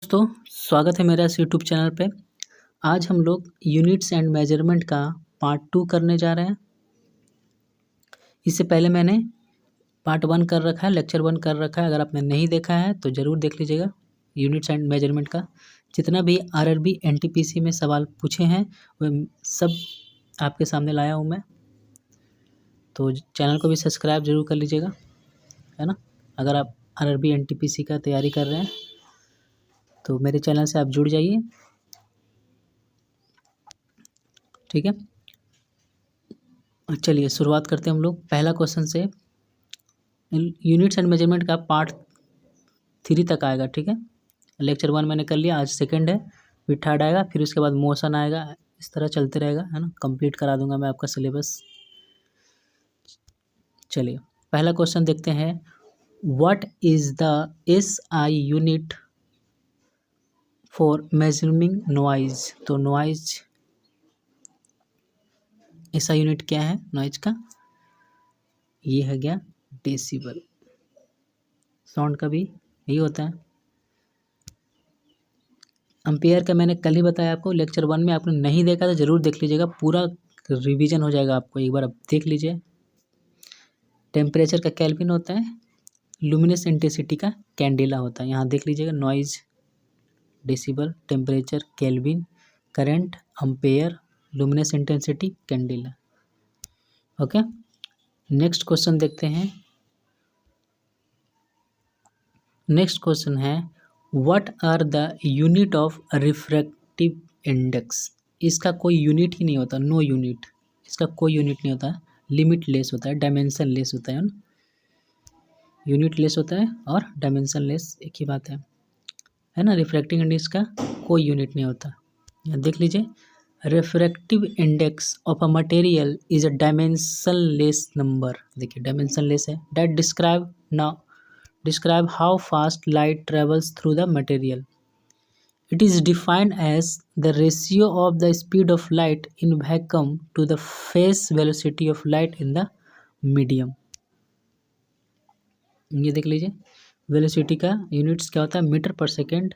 दोस्तों, स्वागत है मेरा इस यूट्यूब चैनल पे। आज हम लोग यूनिट्स एंड मेजरमेंट का पार्ट 2 करने जा रहे हैं। इससे पहले मैंने पार्ट 1 कर रखा है, लेक्चर 1 कर रखा है। अगर आपने नहीं देखा है तो ज़रूर देख लीजिएगा। यूनिट्स एंड मेजरमेंट का जितना भी आरआरबी एनटीपीसी में सवाल पूछे हैं वह सब आपके सामने लाया हूँ मैं। तो चैनल को भी सब्सक्राइब जरूर कर लीजिएगा, है ना। अगर आप आरआरबी एनटीपीसी का तैयारी कर रहे हैं तो मेरे चैनल से आप जुड़ जाइए, ठीक है। चलिए शुरुआत करते हैं हम लोग पहला क्वेश्चन से। यूनिट्स एंड मेजरमेंट का पार्ट 3 तक आएगा, ठीक है। लेक्चर 1 मैंने कर लिया, आज सेकंड है, फिर थर्ड आएगा, फिर उसके बाद मोशन आएगा। इस तरह चलते रहेगा, है ना। कंप्लीट करा दूंगा मैं आपका सिलेबस। चलिए पहला क्वेश्चन देखते हैं। What is the SI unit for measuring noise. तो नॉइज SI यूनिट क्या है नॉइज का? ये है गया डेसिबल। साउंड का भी यही होता है। एम्पेयर का मैंने कल ही बताया आपको, लेक्चर 1 में। आपने नहीं देखा तो ज़रूर देख लीजिएगा, पूरा रिवीजन हो जाएगा आपको। एक बार आप देख लीजिए। टेम्परेचर का केल्विन होता है, लुमिनस इंटेंसिटी का कैंडेला होता है। यहाँ देख लीजिएगा, noise decibel, temperature kelvin, current ampere, luminous intensity candela. Okay, next question देखते हैं। नेक्स्ट क्वेश्चन है what are the unit of refractive index. इसका कोई यूनिट ही नहीं होता, नो यूनिट। इसका कोई यूनिट नहीं होता, लिमिट लेस होता है, डायमेंशन लेस होता है ना। यूनिट लेस होता है और डायमेंशन लेस एक ही बात है ना। रिफ्रैक्टिव इंडेक्स का कोई यूनिट नहीं होता। यहाँ देख लीजिए, refractive index of a material is a dimension less number. देखिए डायमेंशन लेस है। That describe how fast light travels through the material. It is defined as the ratio of the speed of light in vacuum to the phase velocity of light in the medium. ये देख लीजिए, velocity का units क्या होता है? Metre पर second,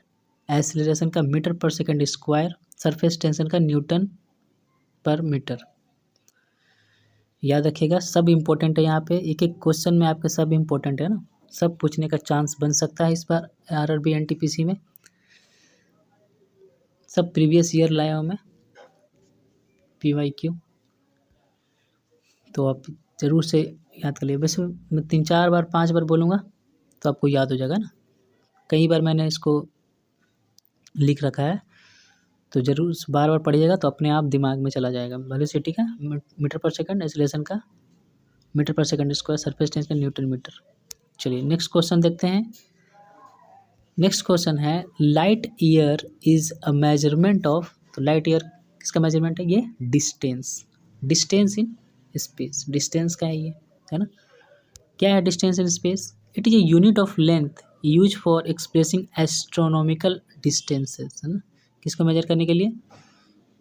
acceleration का metre पर सेकेंड स्क्वायर, सरफेस टेंशन का न्यूटन पर मीटर। याद रखिएगा, सब इम्पोर्टेंट है। यहाँ पे एक एक क्वेश्चन में आपके सब इम्पोर्टेंट है ना, सब पूछने का चांस बन सकता है इस बार आरआरबी एनटीपीसी में। सब प्रीवियस ईयर लाया हूँ मैं PYQ, तो आप ज़रूर से याद कर लिए। वैसे मैं 3-4 बार 5 बार बोलूँगा तो आपको याद हो जाएगा ना। कई बार मैंने इसको लिख रखा है, तो ज़रूर बार बार पढ़िएगा तो अपने आप दिमाग में चला जाएगा। वेलोसिटी का मीटर पर सेकंड, एक्सीलरेशन का मीटर पर सेकंड स्क्वायर, सरफेस टेंशन का न्यूटन मीटर। चलिए नेक्स्ट क्वेश्चन देखते हैं। नेक्स्ट क्वेश्चन है light year is a measurement of. तो लाइट ईयर किसका मेजरमेंट है? ये distance, distance in space. Distance का है ये, है ना। क्या है distance in space? It is a unit of length use for expressing astronomical distances, है ना। किसको मेजर करने के लिए?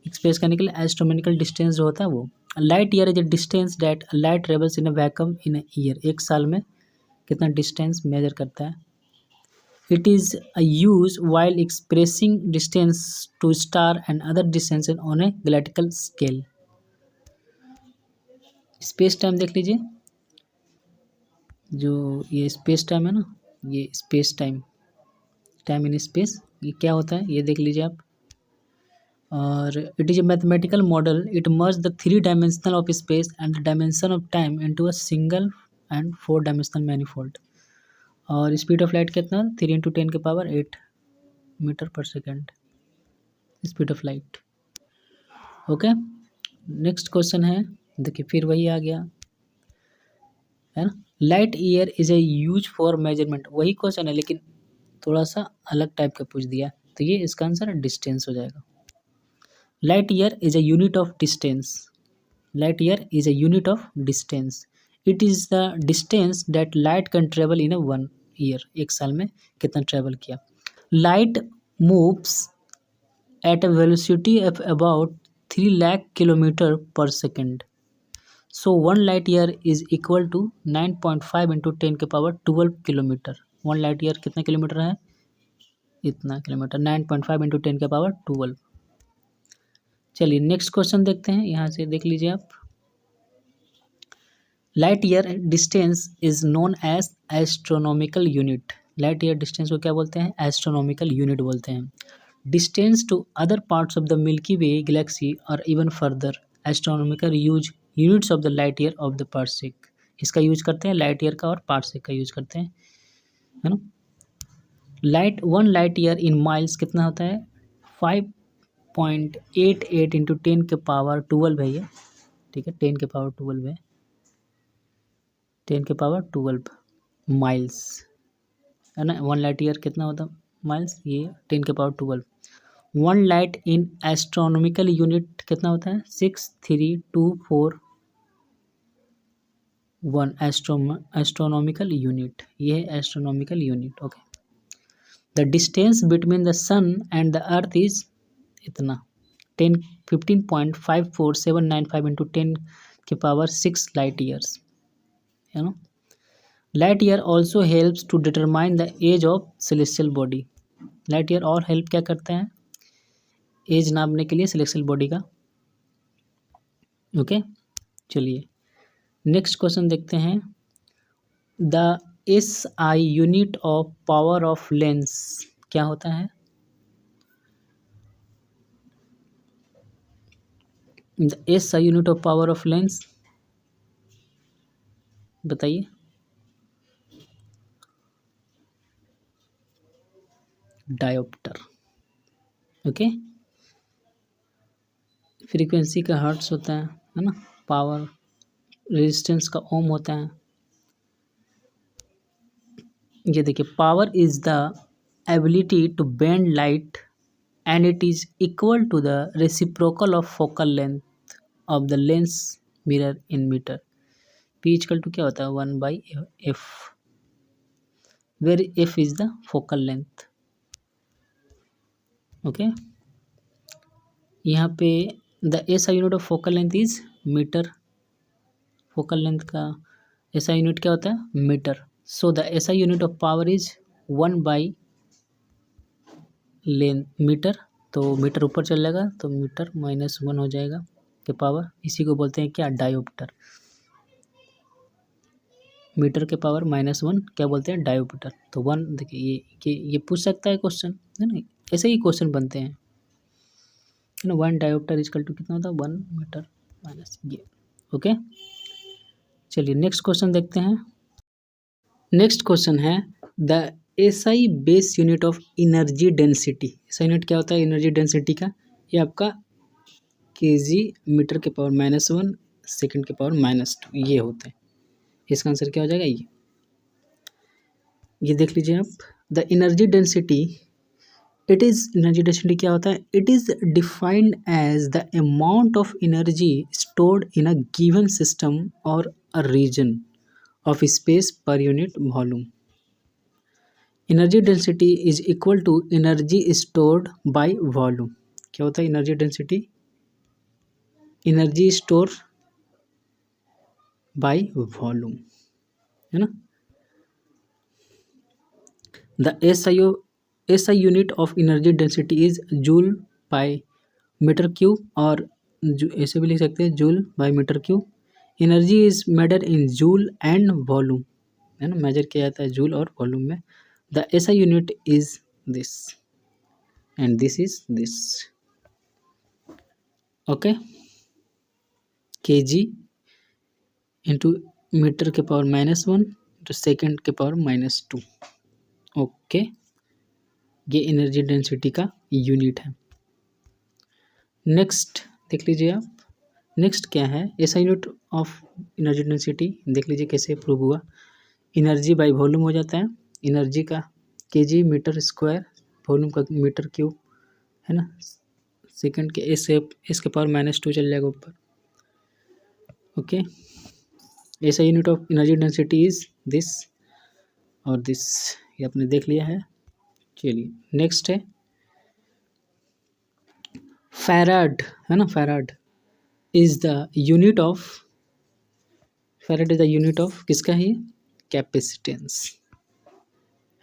एक्सप्रेस करने के लिए एस्ट्रोनॉमिकल डिस्टेंस जो होता है वो। Light year is A distance that light travels in a vacuum in a year. एक साल में कितना डिस्टेंस मेजर करता है। It is used while expressing distance to star and other distances on a galactical scale. Space time देख लीजिए, जो ये स्पेस टाइम है ना, ये space time, time in space, ये क्या होता है ये देख लीजिए आप। और it is a mathematical model, it merge the 3 dimensional of space and the dimension of time into a single and 4 dimensional manifold. और स्पीड ऑफ लाइट कितना? 3 × 10⁸ मीटर पर second speed of light. Okay, next question है, देखिए फिर वही आ गया, है ना। Light year is A use for measurement, वही क्वेश्चन है लेकिन थोड़ा सा अलग टाइप का पूछ दिया, तो ये इसका आंसर डिस्टेंस हो जाएगा। Light year is a unit of distance. Light year is a unit of distance. It is the distance that light can travel in a 1 year. एक साल में कितना ट्रेवल किया। Light moves at a velocity of about 3 lakh kilometre per second. So 1 light year is equal to 9.5 × 10⁻12 kilometre. 1 light year कितना kilometre है? इतना kilometre, 9.5 into 10⁻12। चलिए next question देखते हैं, यहाँ से देख लीजिए आप। Light year distance is known as astronomical unit. Light year distance को क्या बोलते हैं? एस्ट्रोनॉमिकल यूनिट बोलते हैं। Distance to other parts of the milky way galaxy और even further, astronomical units of the light year of the parsec. इसका use करते हैं, लाइट ईयर का और पार्सेक का यूज करते हैं, है ना। One light year in miles कितना होता है? 5.88 इंटू 10⁻12 है ये, ठीक है, 10⁻12 है, 10⁻12 माइल्स, है ना। 1 लाइट ईयर कितना होता है माइल्स? ये 10⁻12। 1 लाइट इन एस्ट्रोनॉमिकल यूनिट कितना होता है? 63241 एस्ट्रोनॉमिकल यूनिट, ये है astronomical unit. Okay, the distance between the sun and the earth is इतना 15.54795 इंटू 10⁻6 लाइट ईयर्स, है ना। Light year also helps to determine the age of celestial body. Light year और help क्या करते हैं? Age नापने के लिए सेलेस्टियल बॉडी का। ओके, चलिए नेक्स्ट क्वेश्चन देखते हैं। The SI unit of power of lens क्या होता है? The SI unit of power of lens बताइए। डायोप्टर। ओके, फ्रीक्वेंसी का हर्ट्स होता है ना। पावर रेजिस्टेंस का ओम होता है। ये देखिए, power is the ability to bend light and it is equal to the reciprocal of focal length of the lens mirror in metre. P equal to क्या होता है? 1/f, where f is the focal length. Okay, यहाँ पे the SI unit of focal length is metre. Focal length का SI unit क्या होता है? Metre. So the SI unit of power is 1/लेंथ मीटर। तो मीटर ऊपर चल जाएगा तो मीटर -1 हो जाएगा के पावर। इसी को बोलते हैं क्या? डायोप्टर। मीटर के पावर -1 क्या बोलते हैं? डायोप्टर। तो 1 देखिए, ये पूछ सकता है क्वेश्चन, है ना। ऐसे ही क्वेश्चन बनते हैं, है ना। 1 डायोप्टर इक्वल टू कितना होता है? 1 मीटर माइनस ये। ओके, चलिए नेक्स्ट क्वेश्चन देखते हैं। नेक्स्ट क्वेश्चन है the SI base unit of energy density. SI unit क्या होता है एनर्जी डेंसिटी का? ये आपका kg मीटर के पावर -1 सेकंड के पावर -2 ये होता है। इसका आंसर क्या हो जाएगा? ये देख लीजिए आप। The energy density, it is, energy density क्या होता है? It is defined as the amount of energy stored in a given system और a region of space per unit volume. Energy density is equal to energy stored by volume. क्या होता है energy density? Energy store by volume, है ना। The SI unit of energy density is joule by metre cube, और ऐसे भी लिख सकते हैं joule by metre cube. Energy is measured in joule and volume, है ना, मेजर किया जाता है जूल और वॉल्यूम में। The SI unit is this and this is this. Okay, kg into metre के पावर -1 इंटू सेकेंड के पावर -2। ओके, ये एनर्जी डेंसिटी का यूनिट है। नेक्स्ट देख लीजिए आप। नेक्स्ट क्या है? SI unit of energy density देख लीजिए कैसे प्रूव हुआ। एनर्जी बाय वॉल्यूम हो जाता है। एनर्जी का kg मीटर स्क्वायर, वॉल्यूम का मीटर क्यूब, है ना। सेकंड के एस के पावर -2 चल जाएगा ऊपर। Okay, SI unit of energy density is this और दिस, ये आपने देख लिया है। चलिए नेक्स्ट है फैराड, है ना। Farad is the unit of, farad is the unit of किसका है? कैपेसिटेंस,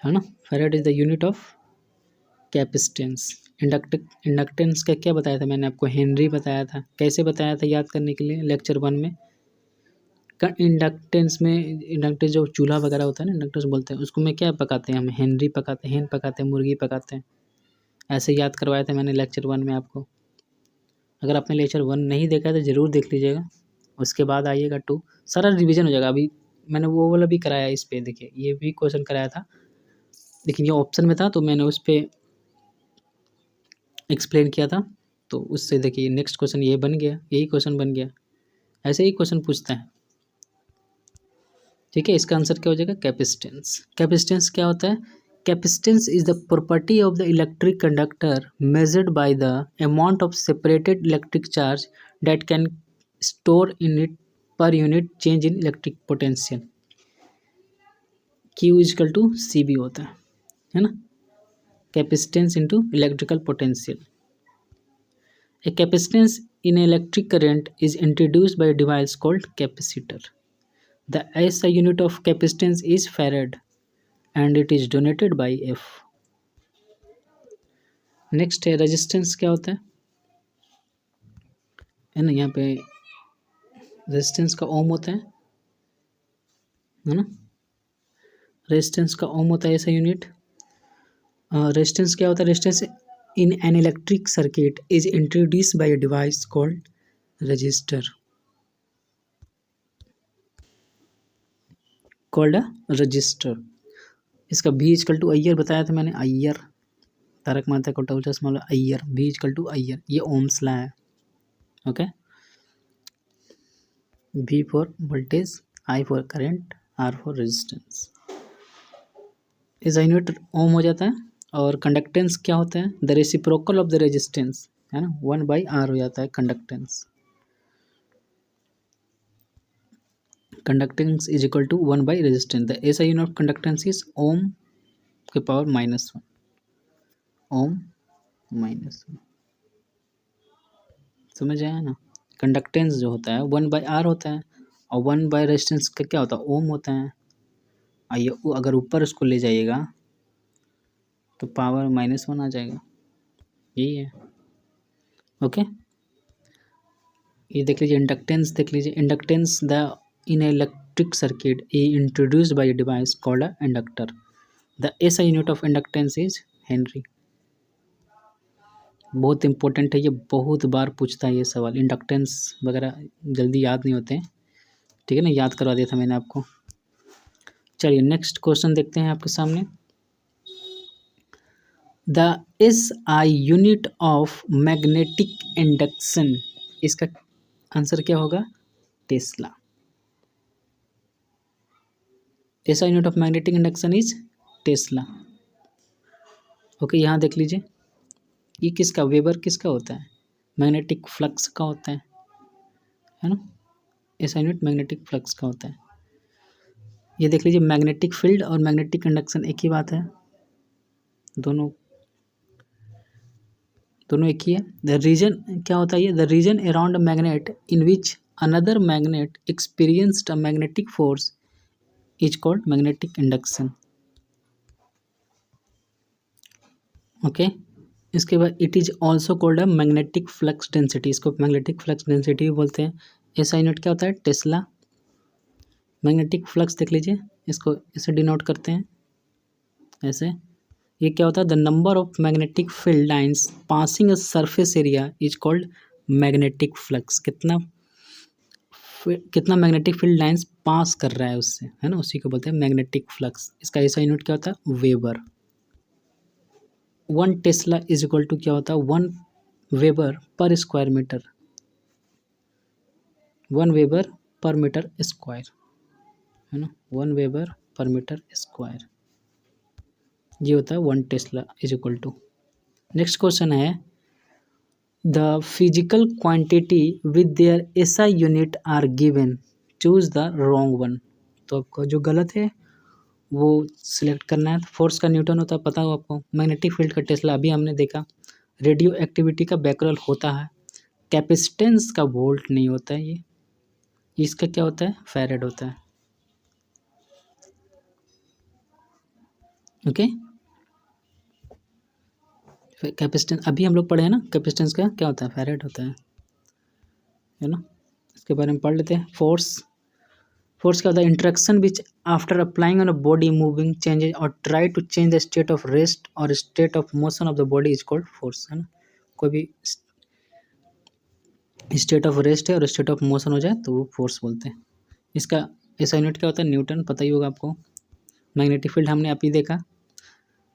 है ना। Farad is the unit of capacitance. Inductance का क्या बताया था मैंने आपको, हेनरी बताया था। कैसे बताया था याद करने के लिए, लेक्चर 1 में। इंडक्टेंस जो चूल्हा वगैरह होता है ना, इंडक्टेंस बोलते हैं उसको, में क्या पकाते हैं हम, हेनरी पकाते हैं, हेन पकाते हैं, मुर्गी पकाते हैं। ऐसे याद करवाया था मैंने लेक्चर 1 में आपको। अगर आपने लेक्चर 1 नहीं देखा है तो ज़रूर देख लीजिएगा, उसके बाद आइएगा 2, सारा रिवीजन हो जाएगा। अभी मैंने वो वाला भी कराया इस पे, देखिए ये भी क्वेश्चन कराया था, लेकिन ये ऑप्शन में था तो मैंने उस पर एक्सप्लेन किया था, तो उससे देखिए नेक्स्ट क्वेश्चन ये बन गया, यही क्वेश्चन बन गया। ऐसे ही क्वेश्चन पूछता है, ठीक है। इसका आंसर क्या हो जाएगा, कैपेसिटेंस। कैपेसिटेंस क्या होता है, capacitance is the property of the electric conductor measured by the amount of separated electric charge that can store in it per unit change in electric potential. Q equal to CB होता है ना, capacitance into electrical potential. A capacitance in an electric current is introduced by a device called capacitor. The SI unit of capacitance is farad and it is denoted by F. Next है resistance, क्या होता है ना, यहाँ पे resistance का ओम होता है ना, रेजिस्टेंस का ओम होता है ऐसा यूनिट। रेजिस्टेंस क्या होता है, resistance in an electric circuit is introduced by a device called register, called a resistor. इसका भी इजकल टू अय्यर बताया था मैंने, अय्यर, तारक मेहता का उल्टा चश्मा वाला अय्यर, भी इजकल टू अय्यर, ये ओम्स लॉ है। Okay, V for voltage, I for current, R for resistance. इस यूनिट ओम हो जाता है। और कंडक्टेंस क्या होता है, the reciprocal of the resistance, है ना, 1/R हो जाता है conductance. Conductance is equal to 1 by resistance. The SI unit of conductance is ohm के पावर -1, ओम -1। समझ आया ना, कंडक्टेंस जो होता है 1/R होता है, और 1 बाई रेजिस्टेंस का क्या होता है, ओम होता है। आइए अगर ऊपर उसको ले जाइएगा तो पावर -1 आ जाएगा, यही है। ओके, ये देख लीजिए, इंडक्टेंस देख लीजिए, inductance the in electric circuit introduced by a device called a inductor. The SI unit of inductance is Henry. बहुत इंपॉर्टेंट है ये, बहुत बार पूछता है ये सवाल। इंडक्टेंस वगैरह जल्दी याद नहीं होते हैं, ठीक है ना, याद करवा दिया था मैंने आपको। चलिए नेक्स्ट क्वेश्चन देखते हैं आपके सामने। The SI unit of magnetic induction, इसका आंसर क्या होगा, Tesla. SI unit of magnetic induction is Tesla. Okay, यहाँ देख लीजिए, ये किसका, वेबर किसका होता है, मैग्नेटिक फ्लक्स का होता है ना। SI यूनिट मैग्नेटिक फ्लक्स का होता है। ये देख लीजिए, मैग्नेटिक फील्ड और मैग्नेटिक इंडक्शन एक ही बात है, दोनों एक ही है। द रीजन क्या होता है ये, the region around a magnet in which another magnet experienced a magnetic force is called magnetic induction. Okay, इसके बाद it is also called a magnetic flux density, इसको मैग्नेटिक फ्लक्स डेंसिटी भी बोलते हैं। ऐसा यूनिट क्या होता है, टेस्ला। मैग्नेटिक फ्लक्स देख लीजिए, इसको इसे डिनोट करते हैं ऐसे। ये क्या होता है, the number of magnetic field lines passing a surface area is called magnetic flux. कितना मैग्नेटिक फील्ड लाइंस पास कर रहा है उससे, है ना, उसी को बोलते हैं मैग्नेटिक फ्लक्स। इसका ऐसा यूनिट क्या होता है, weber. 1 tesla is equal to क्या होता है, 1 weber per square metre, 1 weber per metre square, है ना, 1 वेबर पर मीटर स्क्वायर, ये होता है 1 tesla is equal to. Next question है, the physical quantity with their SI unit are given, choose the wrong one. तो आपको जो गलत है वो सिलेक्ट करना है। फोर्स का न्यूटन होता है, पता हो आपको। मैग्नेटिक फील्ड का टेस्ला अभी हमने देखा। रेडियो एक्टिविटी का बैकरल होता है। कैपेसिटेंस का वोल्ट नहीं होता है ये, इसका क्या होता है, फैरेड होता है। ओके, कैपेसिटेंस अभी हम लोग पढ़े हैं ना, कैपेसिटेंस का क्या होता है, फैराड होता है ना। इसके बारे में पढ़ लेते हैं। फोर्स क्या होता है, interaction which after applying on a body moving changes और try to change the state of rest और state of motion of the body is called force, है ना। कोई भी स्टेट ऑफ रेस्ट है और स्टेट ऑफ मोशन हो जाए तो वो फोर्स बोलते हैं। इसका ऐसा यूनिट क्या होता है, न्यूटन, पता ही होगा आपको। मैग्नेटिक फील्ड हमने आप ही देखा,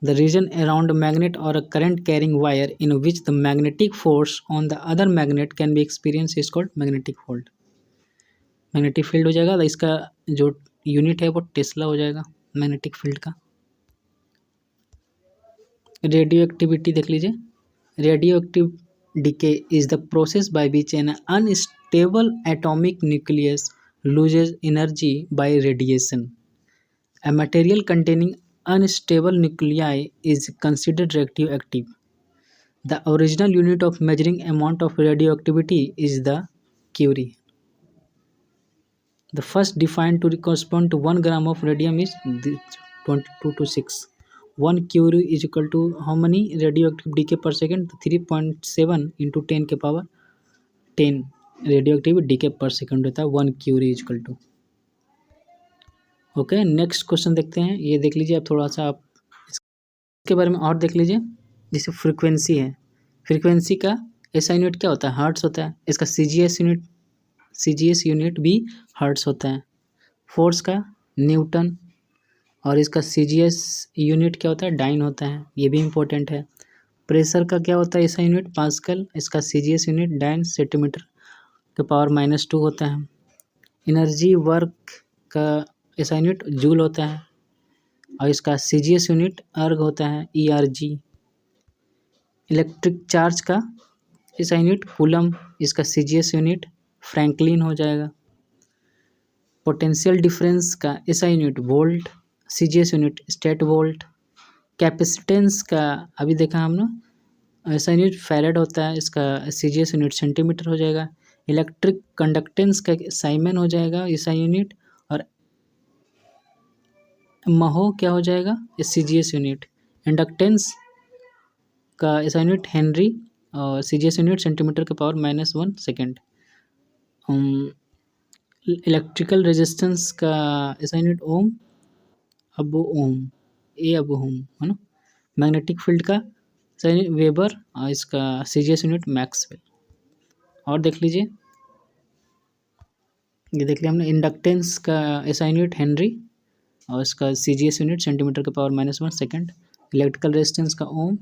द रीजन अराउंड मैग्नेट और a current carrying wire in which the magnetic force on the other magnet can be experience is called magnetic field. Magnetic field हो जाएगा, तो इसका जो यूनिट है वो टेस्ला हो जाएगा मैग्नेटिक फील्ड का। रेडियो एक्टिविटी देख लीजिए। Radio active decay is the process by which an unstable atomic nucleus loses energy by radiation. A material containing unstable nuclei is considered radioactive. The original unit of measuring amount of radioactivity is the curie. The first defined to correspond to 1 gram of radium is 22 to 6. 1 curie is equal to how many radioactive decay per second? 3.7 into 10 के power 10 radioactive decay per second होता है 1 curie equal to. Okay, next question देखते हैं। ये देख लीजिए आप, थोड़ा सा आप इसके बारे में और देख लीजिए। जैसे फ्रीक्वेंसी है, फ्रीक्वेंसी का ऐसा यूनिट क्या होता है, हर्ट्स होता है। इसका सीजीएस यूनिट भी हर्ट्स होता है। फोर्स का न्यूटन, और इसका सीजीएस यूनिट क्या होता है, डाइन होता है, ये भी इम्पोर्टेंट है। प्रेशर का क्या होता है ऐसा यूनिट, पास्कल, इसका सीजीएस यूनिट डाइन सेंटीमीटर के पावर -2 होता है। एनर्जी वर्क का ऐसा यूनिट जूल होता है, और इसका सीजीएस यूनिट अर्ग होता है, ईआरजी। इलेक्ट्रिक चार्ज का ऐसा यूनिट कूलम, इसका सीजीएस यूनिट फ्रैंकलिन हो जाएगा। पोटेंशियल डिफरेंस का ऐसा unit volt, CGS unit state volt. Capacitance का अभी देखा हमने, ऐसा यूनिट फैराड होता है, इसका सीजीएस यूनिट सेंटीमीटर हो जाएगा। इलेक्ट्रिक कंडक्टेंस का साइमन हो जाएगा ऐसा यूनिट, और महो क्या हो जाएगा, सीजीएस यूनिट। इंडक्टेंस का ऐसा यूनिट हेनरी, और सीजीएस यूनिट सेंटीमीटर के पावर -1 सेकेंड। इलेक्ट्रिकल रेजिस्टेंस का ऐसा यूनिट ओम, अब ओम, अब ओम, है ना। मैग्नेटिक फील्ड का वेबर, और इसका सीजीएस यूनिट मैक्सवेल। और देख लीजिए, ये देख लिया हमने। इंडक्टेंस का ऐसा यूनिट हेनरी, और इसका सीजीएस यूनिट सेंटीमीटर के पावर -1 सेकेंड। इलेक्ट्रिकल रेजिस्टेंस का ओम,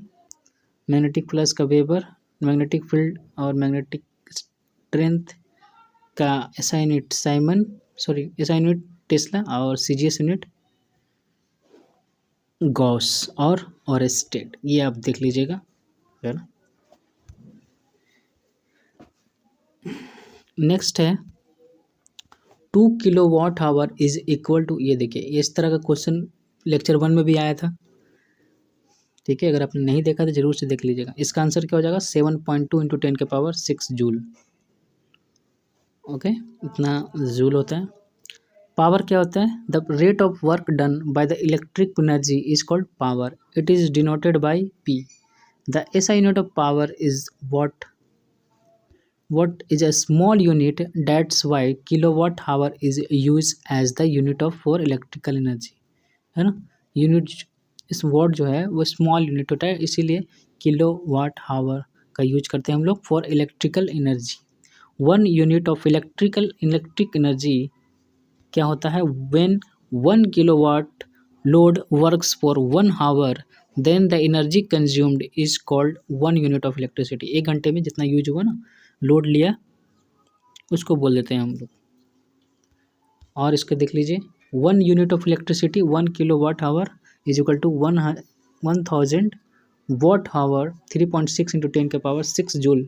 मैग्नेटिक फ्लक्स का वेबर, मैग्नेटिक फील्ड और मैग्नेटिक स्ट्रेंथ का ऐसा यूनिट ऐसा यूनिट टेस्ला, और सीजीएस यूनिट गॉस और ओरेस्टेड। ये आप देख लीजिएगा, है ना। नेक्स्ट है 2 kilowatt hour is equal to, ये देखिए इस तरह का क्वेश्चन लेक्चर 1 में भी आया था, ठीक है। अगर आपने नहीं देखा तो जरूर से देख लीजिएगा। इसका आंसर क्या हो जाएगा, 7.2 इंटू 10 के पावर 6 जूल। ओके, इतना जूल होता है। पावर क्या होता है, the rate of work done by the electric energy is called power, it is denoted by P. The SI unit of power is what, what is a small unit, that's why kilowatt hour is used as the unit of for electrical energy, है ना। Unit, इस what जो है वो small unit होता है, इसीलिए kilowatt hour का यूज करते हैं हम लोग for electrical energy. 1 unit of electric energy क्या होता है, when 1 kilowatt load works for 1 hour then the energy consumed is called 1 unit of electricity. 1 घंटे में जितना यूज हुआ ना, लोड लिया, उसको बोल देते हैं हम लोग। और इसके देख लीजिए, 1 unit of electricity 1 kilowatt hour is equal to 1000 watt hour, 3.6 into 10 के power 6 joule.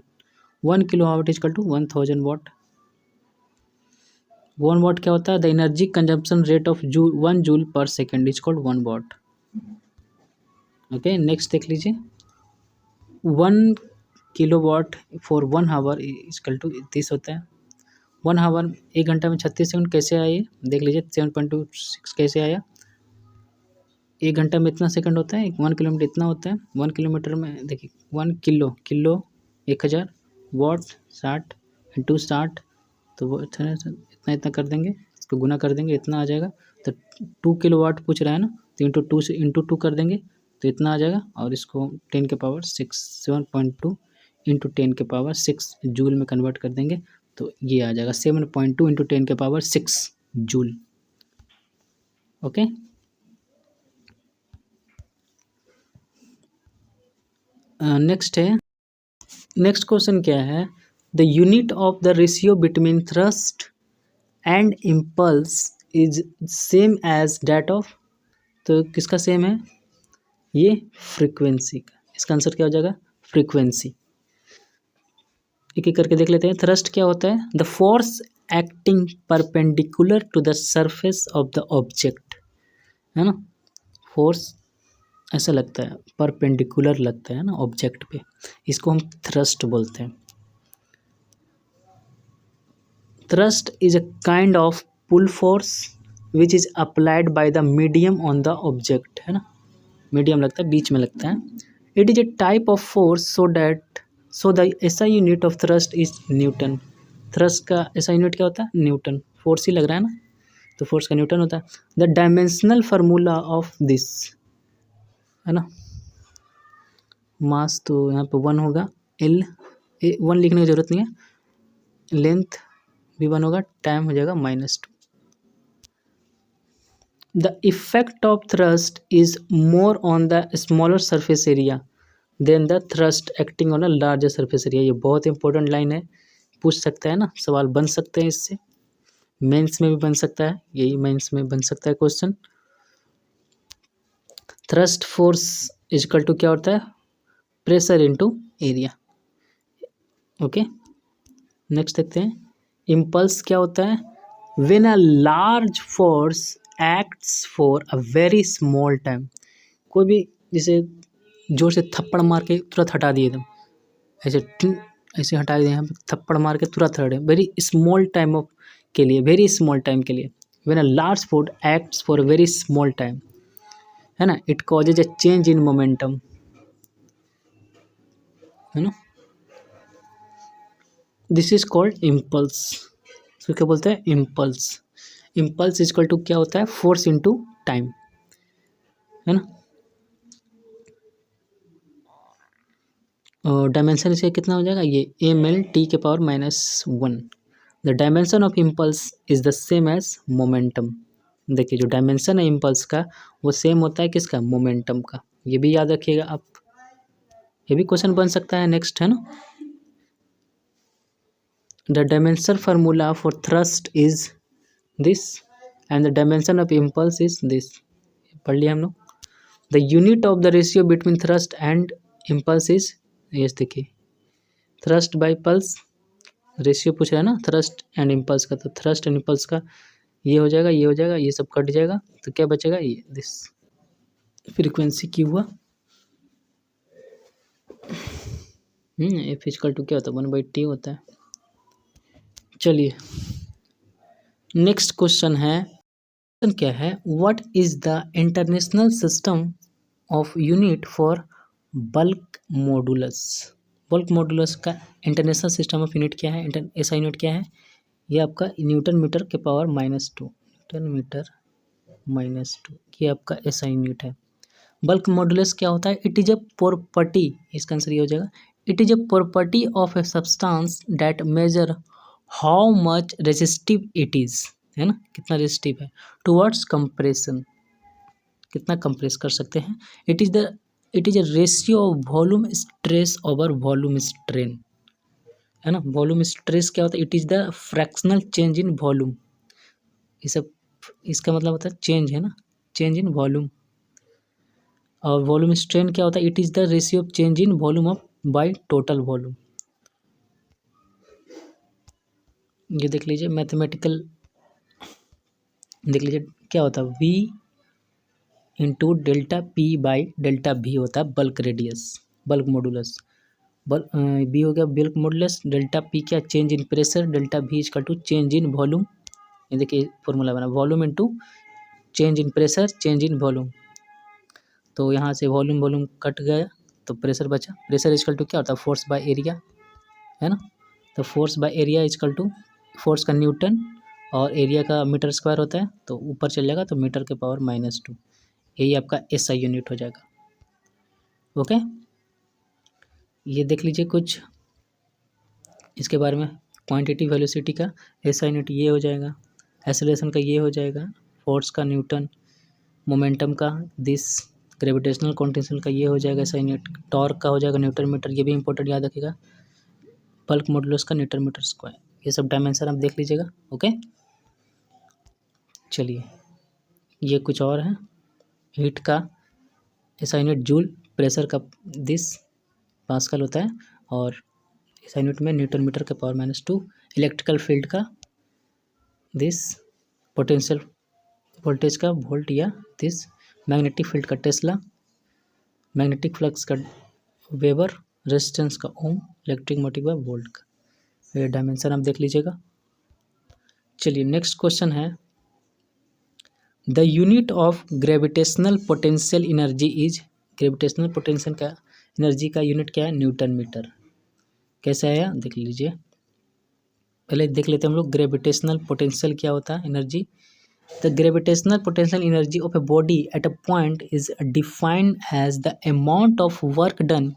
1 kilo hour is equal to 1000 watt. 1 watt क्या होता है, the energy consumption rate of 1 joule per second is called 1 watt. Okay, next देख लीजिए, 1 kilowatt for 1 hour equal to 30 होता है। 1 our 1 घंटा में 36 सेकंड कैसे आए, देख लीजिए। 7.26 कैसे आया, 1 घंटा में इतना सेकंड होता है, 1 किलोमीटर इतना होता है, 1 किलोमीटर में देखिए 1 किलो 1000 वाट 60 इंटू 60 तो वो इतना इतना कर देंगे, इसको गुना कर देंगे इतना आ जाएगा। तो 2 किलोवाट पूछ रहा है ना, तो इंटू टू कर देंगे तो इतना आ जाएगा। और इसको 10 के पावर 6 7.2 इंटू 10 के पावर 6 जूल में कन्वर्ट कर देंगे तो ये आ जाएगा 7.2 इंटू 10 के पावर 6 जूल। ओके, नेक्स्ट है, नेक्स्ट क्वेश्चन क्या है, the unit of the ratio between thrust and impulse is same as that of, तो किसका सेम है, ये फ्रीक्वेंसी का। इसका आंसर क्या हो जाएगा, फ्रीक्वेंसी। एक एक करके देख लेते हैं। थ्रस्ट क्या होता है, the force acting perpendicular to the surface of the object, है ना, फोर्स ऐसा लगता है, परपेंडिकुलर लगता है ना ऑब्जेक्ट पे, इसको हम थ्रस्ट बोलते हैं। Thrust is a kind of pull force which is applied by the medium on the object, है ना, मीडियम लगता है, बीच में लगता है। It is a type of force so the SI unit of thrust is newton. Thrust का SI unit क्या होता है, न्यूटन, फोर्स ही लग रहा है ना, तो फोर्स का न्यूटन होता है। The dimensional formula of this, है ना, मास तो यहाँ पे 1 होगा, L 1 लिखने की जरूरत नहीं है, लेंथ भी 1 होगा, टाइम हो जाएगा -2। The effect of thrust is more on the smaller surface area than the thrust acting on a larger surface area. ये बहुत इंपॉर्टेंट लाइन है, पूछ सकता है ना, सवाल बन सकते हैं इससे, मेंस में भी बन सकता है, यही मेंस में बन सकता है question. Thrust force is equal to क्या होता है, pressure into area. Okay, next देखते हैं, इम्पल्स क्या होता है, when a large force acts for a very small time. कोई भी जैसे जोर से थप्पड़ मार के तुरंत हटा दिए एकदम, ऐसे हटा दिए, हम थप्पड़ मार के तुरंत हटे, वेरी स्मॉल टाइम ऑफ के लिए, वेरी स्मॉल टाइम के लिए। When a large force acts for a very small time, है ना, it causes a change in momentum, है ना, दिस इज कॉल्ड इम्पल्स। इसको क्या बोलते हैं, इम्पल्स। इम्पल्स इजकल टू क्या होता है, फोर्स इनटू टाइम, है ना। और डायमेंशन इसका कितना हो जाएगा, ये ml t के power -1। The dimension of impulse is the same as momentum. देखिए जो डायमेंशन है इम्पल्स का वो सेम होता है किसका, मोमेंटम का, ये भी याद रखिएगा आप, ये भी क्वेश्चन बन सकता है नेक्स्ट, है ना। The dimension formula for thrust is this and the dimension of impulse is this, पढ़ लिया हम लोग। The unit of the ratio between thrust and impulse is, yes देखिए, थ्रस्ट बाई पल्स, रेशियो पूछ रहा है ना थ्रस्ट एंड इम्पल्स का, तो थ्रस्ट एंड इम्पल्स का ये हो जाएगा, ये हो जाएगा, ये सब कट जाएगा, तो क्या बचेगा, ये दिस फ्रीक्वेंसी की हुआ। एफ इक्वल टू क्या होता है, 1/t होता है। चलिए नेक्स्ट क्वेश्चन है, क्या है, what is the international system of unit for bulk modulus. Bulk modulus का इंटरनेशनल सिस्टम ऑफ यूनिट क्या है, ऐसा यूनिट क्या है, ये आपका न्यूटन मीटर के पावर -2, न्यूटन मीटर -2, ये आपका ऐसा यूनिट है। बल्क मॉडुलस क्या होता है, इट इज अ प्रॉपर्टी, इसका आंसर ये हो जाएगा, it is a property of a substance that major how much resistive it is, है ना, कितना रेजिस्टिव है, टुवर्ड्स कंप्रेशन, कितना कंप्रेस कर सकते हैं। It is a ratio of volume stress over volume strain, है ना। वॉल्यूम स्ट्रेस क्या होता है, it is the fractional change in volume, ये सब इसका मतलब होता है चेंज, है ना, चेंज इन वॉल्यूम। और वॉल्यूम स्ट्रेन क्या होता है, it is the ratio of change in volume of by total volume. ये देख लीजिए मैथमेटिकल, देख लीजिए क्या होता है, V into delta P by delta V होता है bulk radius, bulk modulus. B हो गया बल्क मॉडुलस, डेल्टा P क्या, change in pressure, delta V equal to change in volume. ये देखिए फॉर्मूला बना, volume into change in pressure, change in volume. तो यहाँ से वॉल्यूम कट गया तो प्रेशर बचा। प्रेशर इक्वल टू क्या होता है, फोर्स बाय एरिया, है ना। तो force by area equal to force का न्यूटन और एरिया का मीटर स्क्वायर होता है, तो ऊपर चल जाएगा तो मीटर के पावर -2, यही आपका SI यूनिट हो जाएगा। ओके, ये देख लीजिए कुछ इसके बारे में। क्वांटिटी वेलोसिटी का SI यूनिट ये हो जाएगा, एक्सेलरेशन का ये हो जाएगा, फोर्स का न्यूटन, मोमेंटम का दिस, ग्रेविटेशनल कॉन्टेंशन का ये हो जाएगा SI यूनिट, टॉर्क का हो जाएगा न्यूटन मीटर, ये भी इंपॉर्टेंट याद रखिएगा, बल्क मॉडुलस का न्यूटन मीटर स्क्वायर, ये सब डायमेंशन आप देख लीजिएगा। ओके, चलिए ये कुछ और है। हीट का SI यूनिट जूल, प्रेशर का दिस पास्कल होता है, और SI यूनिट में न्यूटन मीटर के पावर -2। इलेक्ट्रिकल फील्ड का दिस, पोटेंशियल वोल्टेज का वोल्ट या दिस, मैग्नेटिक फील्ड का टेस्ला, मैग्नेटिक फ्लक्स का वेबर, रेजिस्टेंस का ओम, इलेक्ट्रिक मोटिव का वोल्ट का, ये डायमेंशन आप देख लीजिएगा। चलिए नेक्स्ट क्वेश्चन है, the unit of gravitational potential energy is, gravitational potential का एनर्जी का यूनिट क्या है, न्यूटन मीटर। कैसे आया देख लीजिए, पहले देख लेते हैं हम लोग ग्रेविटेशनल पोटेंशियल क्या होता है, energy. The gravitational potential energy of a body at a point is defined as the amount of work done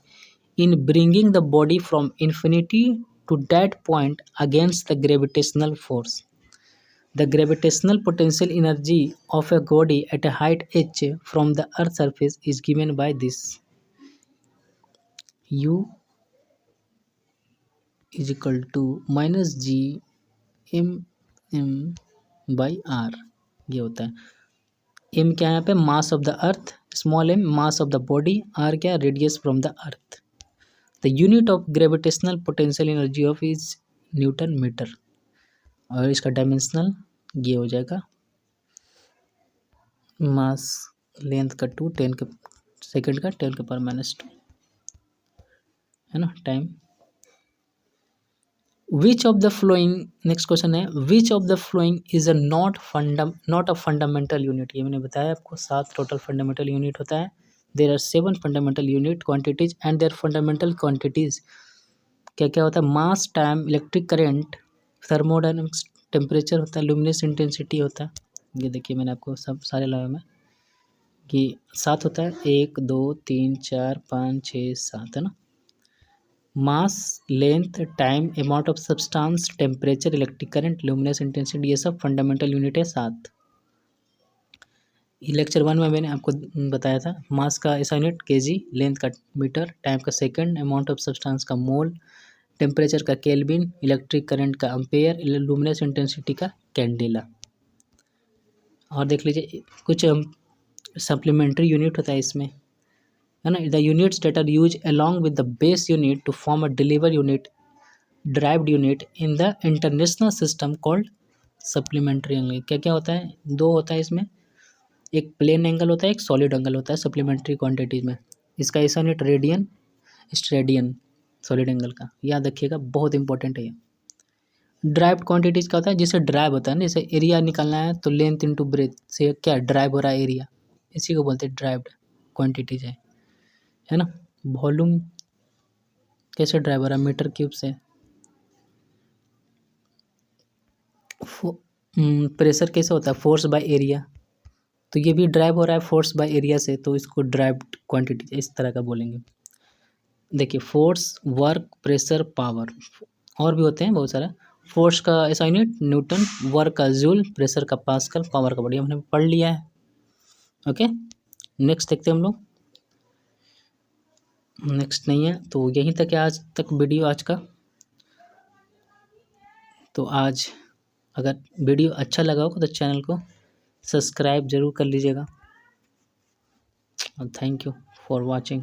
in bringing the body from infinity to that point against the gravitational force. The gravitational potential energy of a body at a height h from the earth's surface is given by this: U is equal to minus G m by r। ये होता है, m क्या है यहाँ पे, mass of the earth, small m mass of the body, r क्या, radius from the earth. The unit of gravitational potential energy of is newton metre, और इसका डायमेंशनल ये हो जाएगा, मास लेंथ का 2, 10 के सेकेंड का 10 के पावर -2, है ना, time. Which of the following, next question है, which of the following is a not a fundamental unit. ये मैंने बताया आपको 7 टोटल फंडामेंटल यूनिट होता है। There are 7 fundamental unit quantities and their fundamental quantities क्या क्या होता है, mass, time, electric current, thermodynamics, temperature होता है, लुमिनस इंटेंसिटी होता है। ये देखिए मैंने आपको सब सारे लगाए में कि 7 होता है, 1 2 3 4 5 6 7, है ना। Mass, length, time, amount of substance, temperature, electric current, luminous intensity, ये सब फंडामेंटल यूनिट है 7। लेक्चर 1 में मैंने आपको बताया था, मास का SI यूनिट kg, लेंथ का मीटर, टाइम का सेकंड, अमाउंट ऑफ सब्सटेंस का मोल, टेम्परेचर का केल्विन, इलेक्ट्रिक करंट का एम्पेयर, लुमिनस इंटेंसिटी का कैंडेला। और देख लीजिए कुछ सप्लीमेंट्री यूनिट होता है इसमें, है ना। The units that are use along with the base unit to form a deliver unit, derived unit in the international system called supplementary angle. क्या क्या होता है, 2 होता है इसमें, एक प्लेन एंगल होता है, एक सॉलिड एंगल होता है सप्लीमेंट्री क्वांटिटीज में। इसका SI unit radian, steradian, solid angle का याद रखिएगा, बहुत इंपॉर्टेंट है ये। ड्राइव्ड क्वांटिटीज का होता है, जिसे ड्राइव होता है ना, जैसे एरिया निकालना है तो लेंथ इंटू ब्रेथ से क्या ड्राइव हो रहा है एरिया, इसी को बोलते हैं ड्राइव्ड क्वांटिटीज है ना। वॉल्यूम कैसे ड्राइव हो रहा है, मीटर क्यूब से। प्रेशर कैसे होता है, फोर्स बाय एरिया, तो ये भी ड्राइव हो रहा है फोर्स बाय एरिया से, तो इसको ड्राइव्ड क्वांटिटी इस तरह का बोलेंगे। देखिए फोर्स, वर्क, प्रेशर, पावर, और भी होते हैं बहुत सारा। फोर्स का SI यूनिट न्यूटन, वर्क का जूल, प्रेशर का पास्कल, पावर का बढ़िया हमने पढ़ लिया है। ओके, नेक्स्ट देखते हैं हम लोग। नेक्स्ट नहीं है तो यहीं तक है आज तक वीडियो आज का। तो आज अगर वीडियो अच्छा लगा हो तो चैनल को सब्सक्राइब जरूर कर लीजिएगा। Thank you for watching.